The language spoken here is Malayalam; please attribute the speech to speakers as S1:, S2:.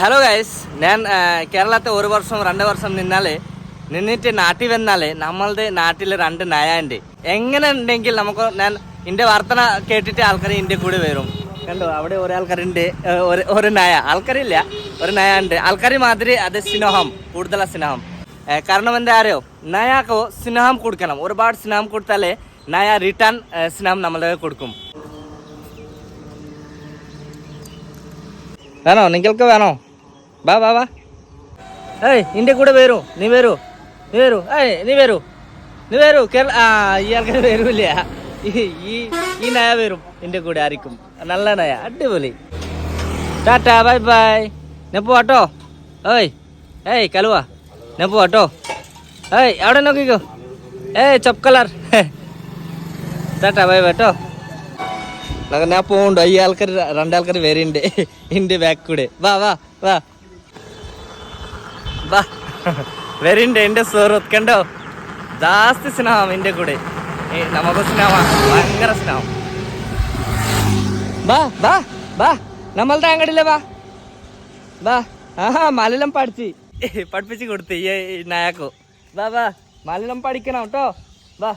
S1: ഹലോ ഗൈസ്, ഞാൻ കേരളത്തെ 1 വർഷം 2 വർഷം നിന്നിട്ട് നാട്ടിൽ വന്നാലേ നമ്മളുടെ നാട്ടിൽ 2 നായ ഉണ്ട്. എങ്ങനെ ഉണ്ടെങ്കിൽ നമുക്ക് ഞാൻ എൻ്റെ വർത്തന കേട്ടിട്ട് ആൾക്കാർ എൻ്റെ കൂടെ വരും. കണ്ടോ, അവിടെ ഒരാൾക്കാരുണ്ട്, ഒരു നായ, ആൾക്കാരില്ല, ഒരു നായ ഉണ്ട്. ആൾക്കാർ മാതിരി അത് സ്നേഹം, കൂടുതൽ സ്നേഹം. കാരണം എന്താ അറിയോ, നായക്ക് സ്നേഹം കൊടുക്കണം. ഒരുപാട് സ്നേഹം കൊടുത്താലേ നായ റിട്ടേൺ സ്നേഹം നമ്മൾ കൊടുക്കും. വേണോ, നിങ്ങൾക്ക് വേണോ? വാ വാ വാ. ഏയ് എൻ്റെ കൂടെ വരൂ, നീ വരൂ. ഏയ് നീ വരൂ. ഈ ആൾക്കാർ വരൂല്ല. ഈ നായ വരും എൻ്റെ കൂടെ. ആയിരിക്കും നല്ല നായ, അടിപൊളി. Tata, bye bye. ഞാൻ പോവാട്ടോ. ഏയ് കലുവാ, ഞാൻ പോവാട്ടോ. അവിടെ നോക്കിക്കോ. ചപ്പ് കളർ. ടാറ്റാ, ബൈ ബൈ കേട്ടോ. ഞാൻ പോകണ്ടോ. ഈ ആൾക്കാർ 2 ആൾക്കാർ വരുന്നുണ്ട് എൻ്റെ ബാക്ക് കൂടെ. വാ വാ വാ വാ. വരുന്നുണ്ട് എൻ്റെ സുഹൃത്ത്. കണ്ടോ, ജാസ്തി സ്നേഹം എൻ്റെ കൂടെ. നമുക്ക് സ്നേഹമാണ്, ഭയങ്കര സ്നേഹം. വാ വാ വാ, നമ്മളുടെ അങ്ങടില്ലേ. വാ. മലയാളം പഠിപ്പിച്ച് കൊടുത്ത് ഈ നായക്കോ. വാ മലയാളം പഠിക്കണം കേട്ടോ. വാ.